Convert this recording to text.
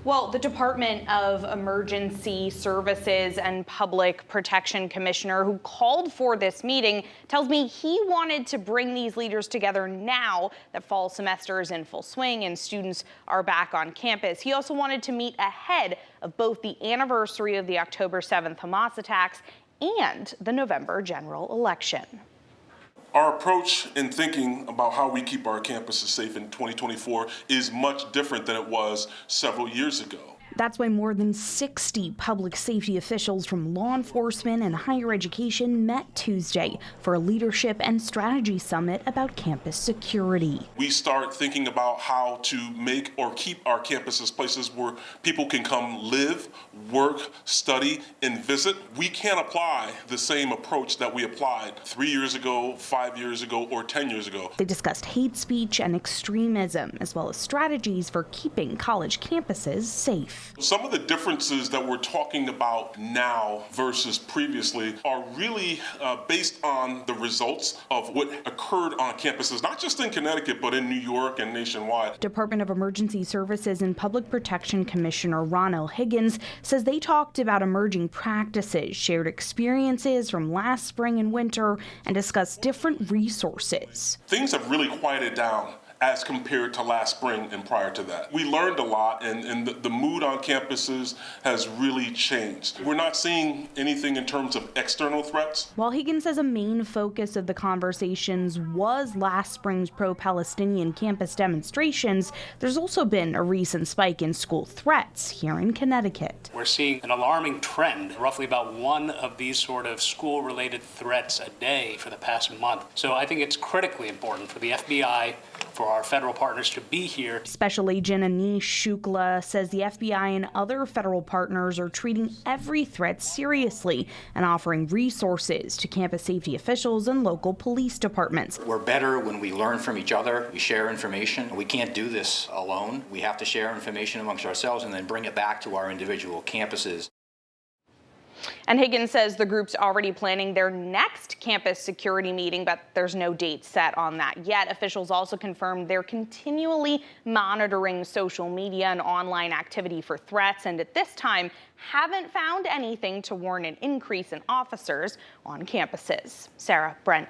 Well, the Department of Emergency Services and Public Protection Commissioner who called for this meeting tells me he wanted to bring these leaders together now that fall semester is in full swing and students are back on campus. He also wanted to meet ahead of both the anniversary of the October 7th Hamas attacks and the November general election. Our approach in thinking about how we keep our campuses safe in 2024 is much different than it was several years ago. That's why more than 60 public safety officials from law enforcement and higher education met Tuesday for a leadership and strategy summit about campus security. We start thinking about how to make or keep our campuses places where people can come live, work, study, and visit. We can't apply the same approach that we applied 3 years ago, 5 years ago, or 10 years ago. They discussed hate speech and extremism, as well as strategies for keeping college campuses safe. Some of the differences that we're talking about now versus previously are really based on the results of what occurred on campuses, not just in Connecticut, but in New York and nationwide. Department of Emergency Services and Public Protection Commissioner Ronald Higgins says they talked about emerging practices, shared experiences from last spring and winter, and discussed different resources. Things have really quieted down as compared to last spring and prior to that. We learned a lot, and the mood on campuses has really changed. We're not seeing anything in terms of external threats. While Higgins says a main focus of the conversations was last spring's pro-Palestinian campus demonstrations, there's also been a recent spike in school threats here in Connecticut. We're seeing an alarming trend, roughly about one of these sort of school-related threats a day for the past month. So I think it's critically important for the FBI, for our federal partners to be here. Special Agent Anish Shukla says the FBI and other federal partners are treating every threat seriously and offering resources to campus safety officials and local police departments. We're better when we learn from each other, we share information. We can't do this alone. We have to share information amongst ourselves and then bring it back to our individual campuses. And Higgins says the group's already planning their next campus security meeting, but there's no date set on that yet. Officials also confirmed they're continually monitoring social media and online activity for threats, and at this time haven't found anything to warrant an increase in officers on campuses. Sarah, Brent.